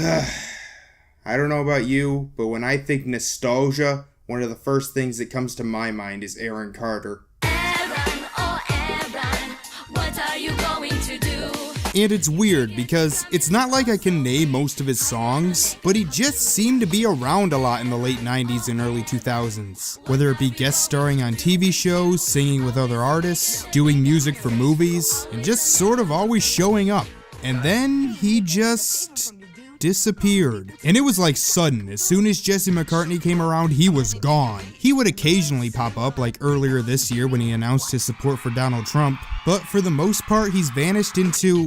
I don't know about you, but when I think nostalgia, one of the first things that comes to my mind is Aaron Carter. Aaron, oh Aaron, what are you going to do? And it's weird because it's not like I can name most of his songs, but he just seemed to be around a lot in the late 90s and early 2000s. Whether it be guest starring on TV shows, singing with other artists, doing music for movies, and just sort of always showing up. And then he just disappeared. And it was like sudden. As soon as Jesse McCartney came around, he was gone. He would occasionally pop up, like earlier this year when he announced his support for Donald Trump, but for the most part, he's vanished into...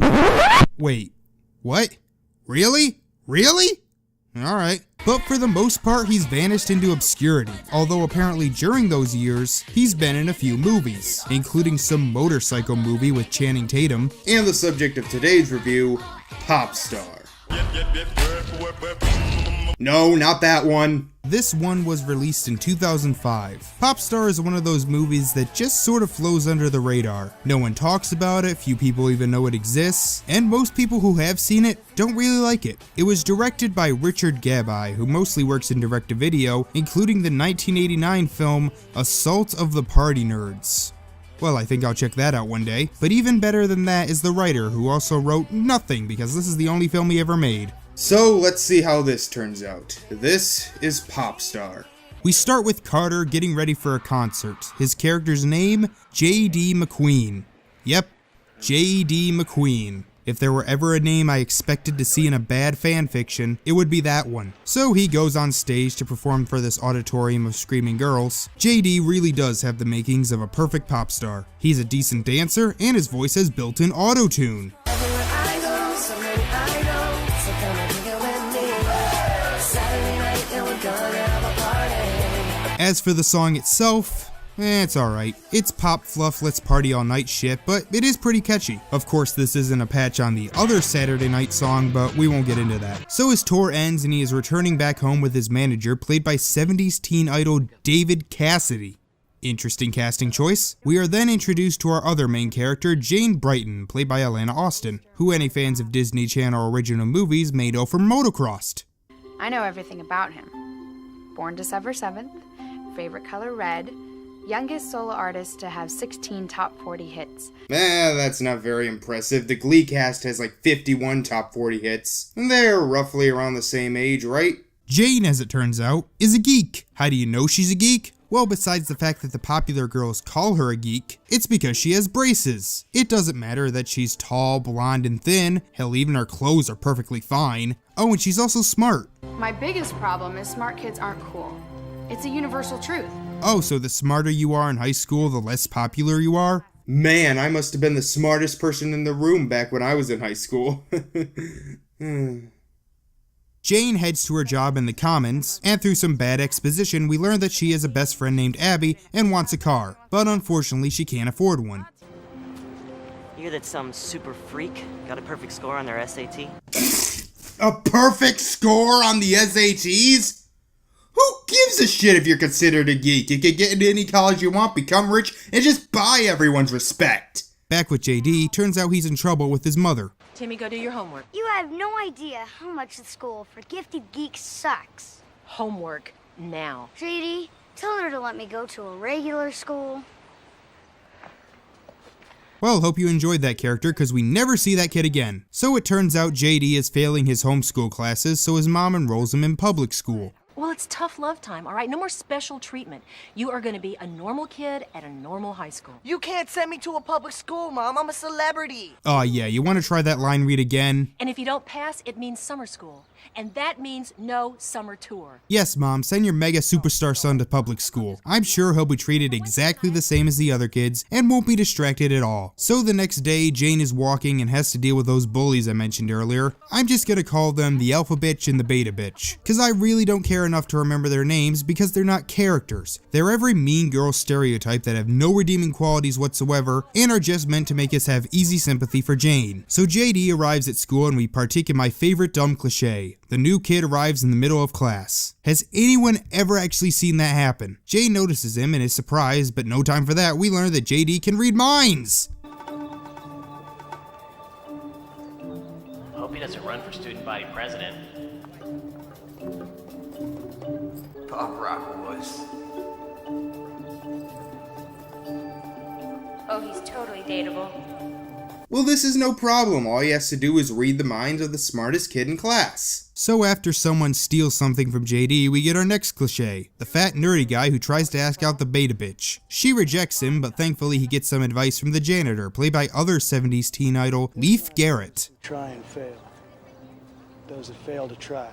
Wait, what? Really? Really? Alright. But for the most part, he's vanished into obscurity, although apparently during those years, he's been in a few movies, including some motorcycle movie with Channing Tatum, And the subject of today's review, Popstar. No, not that one. This one was released in 2005. Popstar is one of those movies that just sort of flows under the radar. No one talks about it, few people even know it exists, and most people who have seen it don't really like it. It was directed by Richard Gabai, who mostly works in direct-to-video, including the 1989 film Assault of the Party Nerds. Well, I think I'll check that out one day. But even better than that is the writer, who also wrote nothing because this is the only film he ever made. So let's see how this turns out. This is Popstar. We start with Carter getting ready for a concert. His character's name, J.D. McQueen. Yep, J.D. McQueen. If there were ever a name I expected to see in a bad fanfiction, it would be that one. So he goes on stage to perform for this auditorium of screaming girls. JD really does have the makings of a perfect pop star. He's a decent dancer, and his voice has built-in auto-tune. As for the song itself, it's alright. It's pop fluff, let's party all night shit, but it is pretty catchy. Of course, this isn't a patch on the other Saturday Night song, but we won't get into that. So his tour ends and he is returning back home with his manager, played by 70s teen idol David Cassidy. Interesting casting choice. We are then introduced to our other main character, Jane Brighton, played by Alana Austin, who any fans of Disney Channel original movies may know from Motocrossed. I know everything about him. Born December 7th, favorite color red, youngest solo artist to have 16 top 40 hits. That's not very impressive. The Glee cast has like 51 top 40 hits, and they're roughly around the same age, right? Jane, as it turns out, is a geek. How do you know she's a geek? Well, besides the fact that the popular girls call her a geek, it's because she has braces. It doesn't matter that she's tall, blonde, and thin. Hell, even her clothes are perfectly fine. Oh, and she's also smart. My biggest problem is smart kids aren't cool. It's a universal truth. Oh, so the smarter you are in high school, the less popular you are? Man, I must have been the smartest person in the room back when I was in high school. Jane heads to her job in the Commons, and through some bad exposition, we learn that she has a best friend named Abby and wants a car, but unfortunately she can't afford one. You hear that some super freak got a perfect score on their SAT? A perfect score on the SATs? Who gives a shit if you're considered a geek? You can get into any college you want, become rich, and just buy everyone's respect. Back with JD, turns out he's in trouble with his mother. Timmy, go do your homework. You have no idea how much the school for gifted geeks sucks. Homework now. JD, tell her to let me go to a regular school. Well, hope you enjoyed that character, because we never see that kid again. So it turns out JD is failing his homeschool classes, so his mom enrolls him in public school. Well, it's tough love time, all right? No more special treatment. You are going to be a normal kid at a normal high school. You can't send me to a public school, Mom. I'm a celebrity. Oh yeah, you want to try that line read again? And if you don't pass, it means summer school. And that means no summer tour. Yes, Mom, send your mega superstar son to public school. I'm sure he'll be treated exactly the same as the other kids and won't be distracted at all. So the next day, Jane is walking and has to deal with those bullies I mentioned earlier. I'm just gonna call them the alpha bitch and the beta bitch, cause I really don't care enough to remember their names because they're not characters. They're every mean girl stereotype that have no redeeming qualities whatsoever and are just meant to make us have easy sympathy for Jane. So JD arrives at school and we partake in my favorite dumb cliche. The new kid arrives in the middle of class. Has anyone ever actually seen that happen? Jane notices him and is surprised, but no time for that, we learn that JD can read minds! Hope he doesn't run for student body president. Pop rock was. Oh, he's totally dateable. Well, this is no problem. All he has to do is read the minds of the smartest kid in class. So after someone steals something from JD, we get our next cliche. The fat nerdy guy who tries to ask out the beta bitch. She rejects him, but thankfully he gets some advice from the janitor, played by other 70s teen idol, Leif Garrett. Try and fail. Those that fail to try.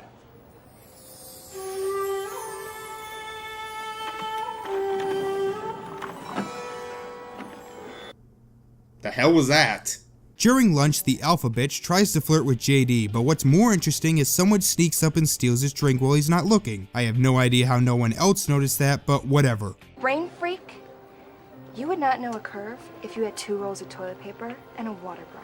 The hell was that? During lunch, the alpha bitch tries to flirt with JD, but what's more interesting is someone sneaks up and steals his drink while he's not looking. I have no idea how no one else noticed that, but whatever. Brain freak? You would not know a curve if you had 2 rolls of toilet paper and a water bra.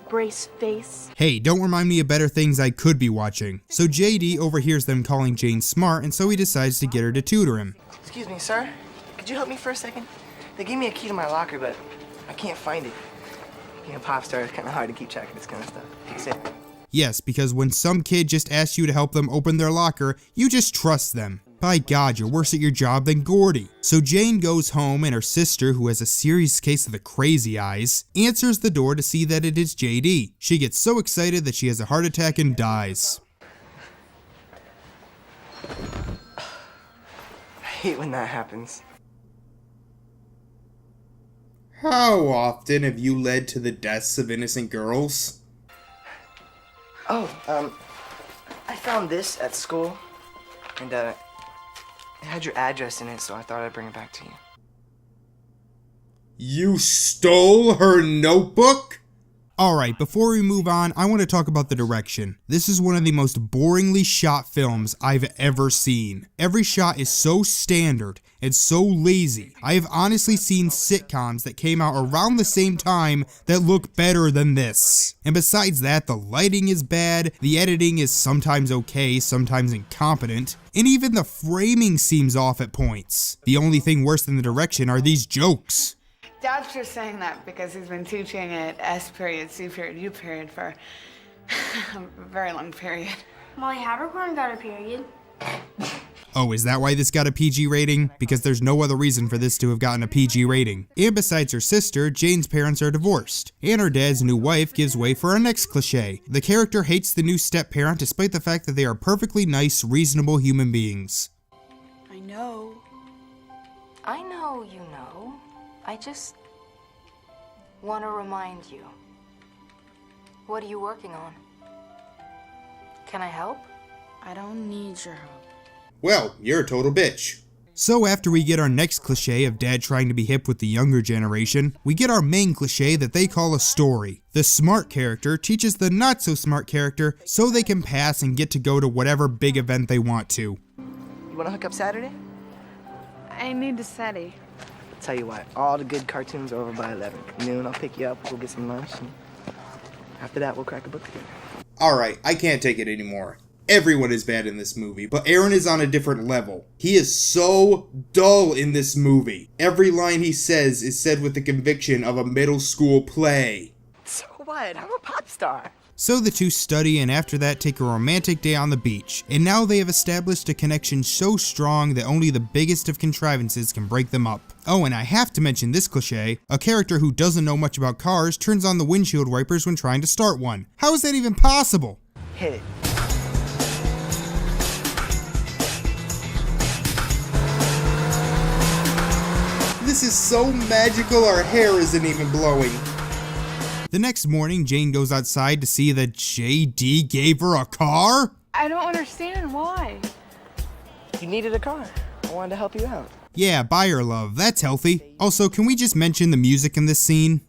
Brace face. Hey, don't remind me of better things I could be watching. So JD overhears them calling Jane smart, and so he decides to get her to tutor him. Excuse me, sir. Could you help me for a second? They gave me a key to my locker, but I can't find it. You know, Popstar is kind of hard to keep track of this kind of stuff. Fix it. Yes, because when some kid just asks you to help them open their locker, you just trust them. By God, you're worse at your job than Gordy. So Jane goes home and her sister, who has a serious case of the crazy eyes, answers the door to see that it is JD. She gets so excited that she has a heart attack and dies. I hate when that happens. How often have you led to the deaths of innocent girls? Oh, I found this at school, and it had your address in it, so I thought I'd bring it back to you. You stole her notebook? Alright, before we move on, I want to talk about the direction. This is one of the most boringly shot films I've ever seen. Every shot is so standard and so lazy. I have honestly seen sitcoms that came out around the same time that look better than this. And besides that, the lighting is bad, the editing is sometimes okay, sometimes incompetent, and even the framing seems off at points. The only thing worse than the direction are these jokes. Dad's just saying that because he's been teaching at S period, C period, U period for a very long period. Molly Habercorn got a period. Oh, is that why this got a PG rating? Because there's no other reason for this to have gotten a PG rating. And besides her sister, Jane's parents are divorced. And her dad's new wife gives way for our next cliche. The character hates the new step-parent despite the fact that they are perfectly nice, reasonable human beings. I know. I know you know. I just want to remind you. What are you working on? Can I help? I don't need your help. Well, you're a total bitch. So after we get our next cliche of dad trying to be hip with the younger generation, we get our main cliche that they call a story. The smart character teaches the not so smart character so they can pass and get to go to whatever big event they want to. You want to hook up Saturday? I need to study. Tell you what, all the good cartoons are over by 11. Noon, I'll pick you up, we'll get some lunch, and after that, we'll crack a book together. Alright, I can't take it anymore. Everyone is bad in this movie, but Aaron is on a different level. He is so dull in this movie. Every line he says is said with the conviction of a middle school play. So what? I'm a pop star. So the two study and after that take a romantic day on the beach, and now they have established a connection so strong that only the biggest of contrivances can break them up. Oh, and I have to mention this cliche, a character who doesn't know much about cars turns on the windshield wipers when trying to start one. How is that even possible? Hit it. This is so magical our hair isn't even blowing. The next morning, Jane goes outside to see that JD gave her a car? I don't understand why. You needed a car. I wanted to help you out. Yeah, buy her love. That's healthy. Also, can we just mention the music in this scene?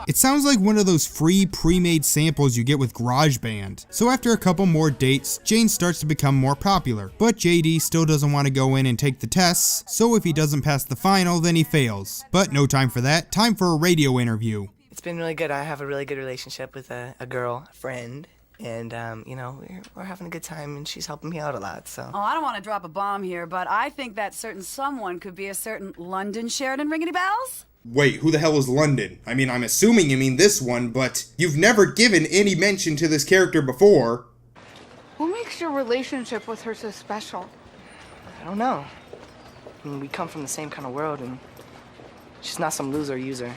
It sounds like one of those free pre-made samples you get with GarageBand. So after a couple more dates, Jane starts to become more popular, but JD still doesn't want to go in and take the tests, so if he doesn't pass the final, then he fails. But no time for that, time for a radio interview. It's been really good. I have a really good relationship with a girl, a friend, and you know, we're having a good time and she's helping me out a lot, so. Oh, I don't want to drop a bomb here, but I think that certain someone could be a certain London Sheridan. Ring any bells? Wait, who the hell is London? I mean, I'm assuming you mean this one, but you've never given any mention to this character before. What makes your relationship with her so special? I don't know. I mean, we come from the same kind of world, and she's not some loser user.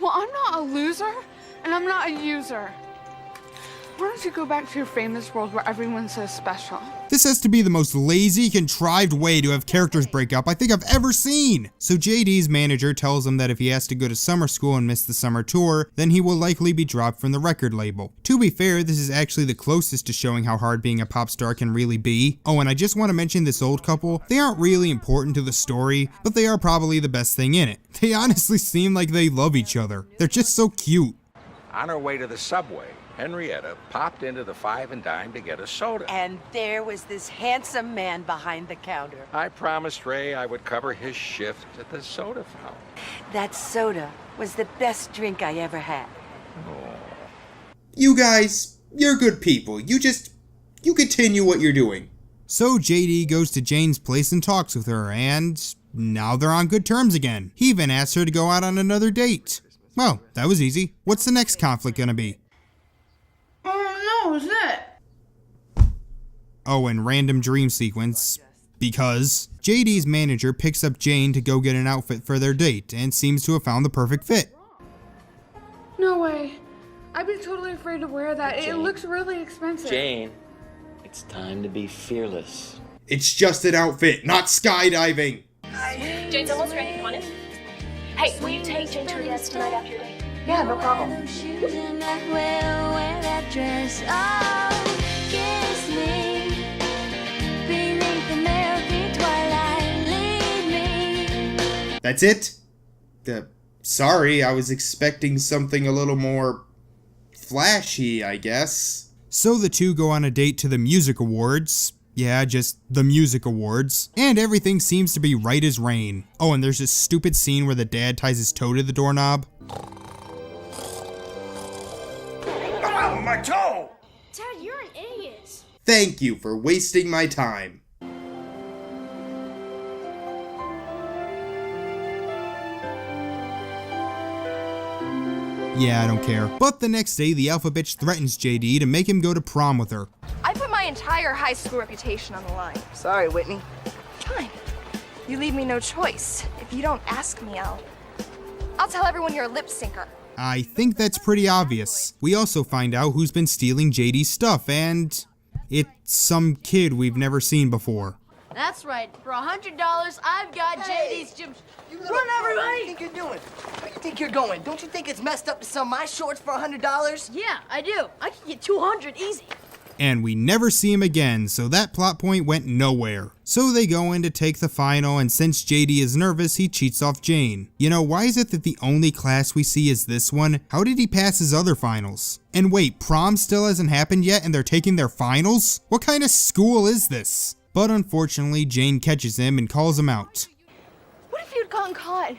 Well, I'm not a loser, and I'm not a user. Why don't you go back to your famous world where everyone's so special? This has to be the most lazy, contrived way to have characters break up I think I've ever seen. So JD's manager tells him that if he has to go to summer school and miss the summer tour, then he will likely be dropped from the record label. To be fair, this is actually the closest to showing how hard being a pop star can really be. Oh, and I just want to mention this old couple. They aren't really important to the story, but they are probably the best thing in it. They honestly seem like they love each other. They're just so cute. On her way to the subway, Henrietta popped into the Five and Dime to get a soda. And there was this handsome man behind the counter. I promised Ray I would cover his shift at the soda fountain. That soda was the best drink I ever had. You guys, you're good people. You continue what you're doing. So JD goes to Jane's place and talks with her, and now they're on good terms again. He even asks her to go out on another date. Well, that was easy. What's the next conflict gonna be? Oh no, is it? Oh, and random dream sequence, because JD's manager picks up Jane to go get an outfit for their date and seems to have found the perfect fit. No way. I'd be totally afraid to wear that. It looks really expensive. Jane, it's time to be fearless. It's just an outfit, not skydiving. Jane's almost ready. Come on in. Hey, will you take Jane to her desk tonight after your date? Yeah, no problem. That's it? Sorry, I was expecting something a little more flashy, I guess. So the two go on a date to the music awards. Yeah, just the music awards. And everything seems to be right as rain. Oh, and there's this stupid scene where the dad ties his toe to the doorknob. Oh, my toe! Dad, you're an idiot. Thank you for wasting my time. Yeah, I don't care. But the next day, the alpha bitch threatens JD to make him go to prom with her. I put my entire high school reputation on the line. Sorry, Whitney. Fine. You leave me no choice. If you don't ask me, I'll tell everyone you're a lip syncer. I think that's pretty obvious. We also find out who's been stealing JD's stuff, and it's some kid we've never seen before. That's right. For $100, I've got JD's gym. Run, everybody! What do you think you're doing? Where do you think you're going? Don't you think it's messed up to sell my shorts for $100? Yeah, I do. I can get 200 easy. And we never see him again, so that plot point went nowhere. So they go in to take the final, and since JD is nervous, he cheats off Jane. You know, why is it that the only class we see is this one? How did he pass his other finals? And wait, prom still hasn't happened yet and they're taking their finals? What kind of school is this? But unfortunately, Jane catches him and calls him out. What if you'd gotten caught?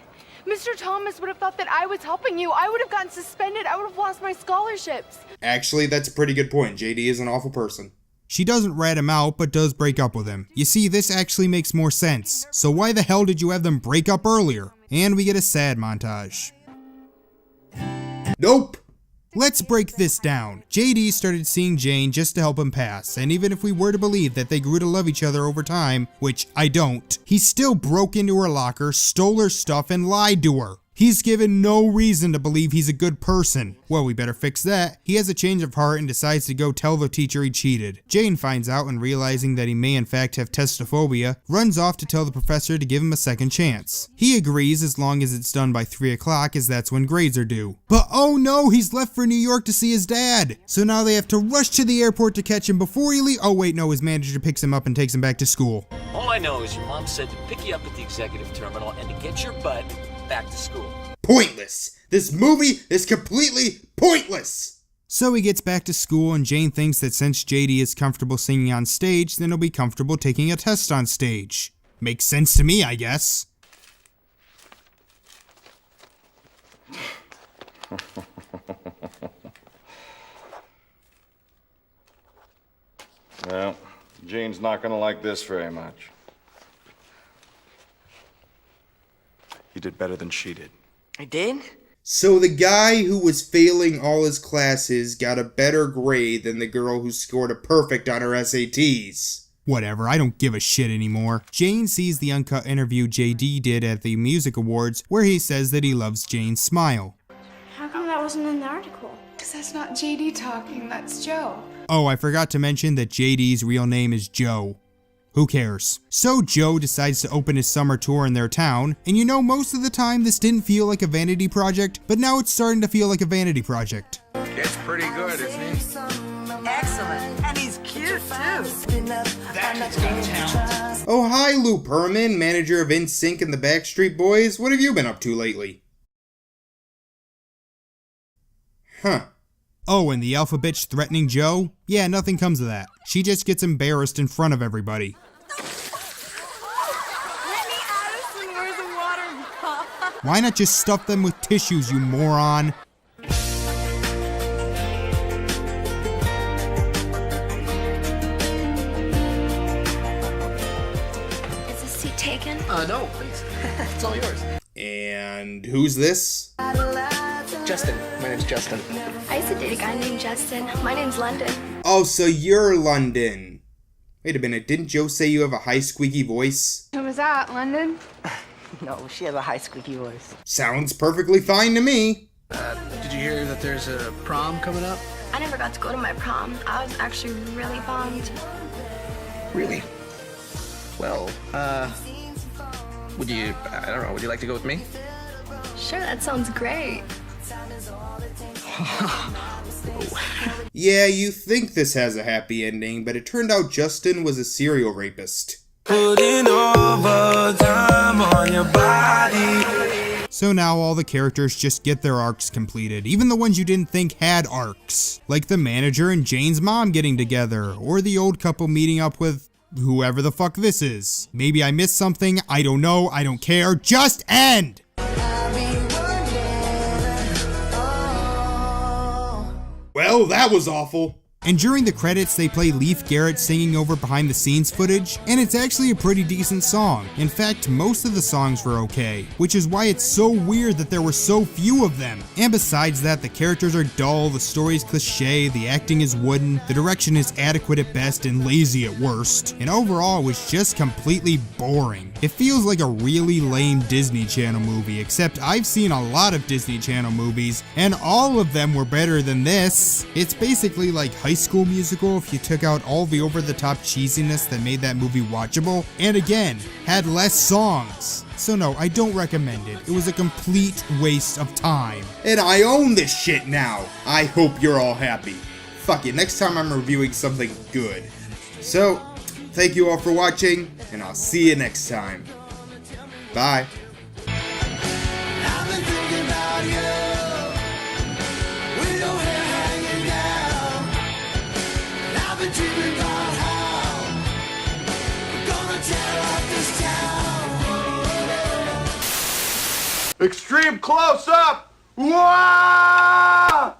Mr. Thomas would have thought that I was helping you. I would have gotten suspended. I would have lost my scholarships. Actually, that's a pretty good point. JD is an awful person. She doesn't rat him out, but does break up with him. You see, this actually makes more sense. So why the hell did you have them break up earlier? And we get a sad montage. Nope. Let's break this down. JD started seeing Jane just to help him pass, and even if we were to believe that they grew to love each other over time, which I don't, he still broke into her locker, stole her stuff, and lied to her. He's given no reason to believe he's a good person. Well, we better fix that. He has a change of heart and decides to go tell the teacher he cheated. Jane finds out and realizing that he may in fact have testophobia, runs off to tell the professor to give him a second chance. He agrees as long as it's done by 3 o'clock as that's when grades are due. But oh no, he's left for New York to see his dad. So now they have to rush to the airport to catch him before he leaves. Oh wait, no, his manager picks him up and takes him back to school. All I know is your mom said to pick you up at the executive terminal and to get your butt back to school. Pointless. This movie is completely pointless. So he gets back to school and Jane thinks that since JD is comfortable singing on stage, then he'll be comfortable taking a test on stage. Makes sense to me, I guess. Well, Jane's not gonna like this very much. did better than she did. I did? So the guy who was failing all his classes got a better grade than the girl who scored a perfect on her SATs. Whatever, I don't give a shit anymore. Jane sees the uncut interview JD did at the music awards where he says that he loves Jane's smile. How come that wasn't in the article? Because that's not JD talking, that's Joe. Oh, I forgot to mention that JD's real name is Joe. Who cares? So Joe decides to open his summer tour in their town, and you know, most of the time this didn't feel like a vanity project, but now it's starting to feel like a vanity project. It's pretty good, isn't he? Excellent. And he's cute, too. That kid's got talent. Oh hi, Lou Pearlman, manager of NSYNC and the Backstreet Boys. What have you been up to lately? Huh. Oh, and the alpha bitch threatening Joe? Yeah, nothing comes of that. She just gets embarrassed in front of everybody. Why not just stuff them with tissues, you moron? Is this seat taken? No, please. It's all yours. And who's this? Justin. My name's Justin. I used to date a guy named Justin. My name's London. Oh, so you're London. Wait a minute, didn't Joe say you have a high squeaky voice? Who was that, London? No, she has a high squeaky voice. Sounds perfectly fine to me. Did you hear that there's a prom coming up? I never got to go to my prom. I was actually really bummed. Really? Well, would you, I don't know, would you like to go with me? Sure, that sounds great. Yeah, you think this has a happy ending, but it turned out Justin was a serial rapist. Putting overtime on your body. So now all the characters just get their arcs completed, even the ones you didn't think had arcs. Like the manager and Jane's mom getting together, or the old couple meeting up with whoever the fuck this is. Maybe I missed something, I don't know, I don't care, just end! Well, that was awful. And during the credits, they play Leif Garrett singing over behind the scenes footage, and it's actually a pretty decent song. In fact, most of the songs were okay, which is why it's so weird that there were so few of them. And besides that, the characters are dull, the story's cliche, the acting is wooden, the direction is adequate at best and lazy at worst, and overall it was just completely boring. It feels like a really lame Disney Channel movie, except I've seen a lot of Disney Channel movies, and all of them were better than this. It's basically like High School Musical if you took out all the over-the-top cheesiness that made that movie watchable, and again, had less songs. So no, I don't recommend it. It was a complete waste of time. And I own this shit now. I hope you're all happy. Fuck it, next time I'm reviewing something good. So, thank you all for watching, and I'll see you next time. Bye. Extreme close up! Whoa!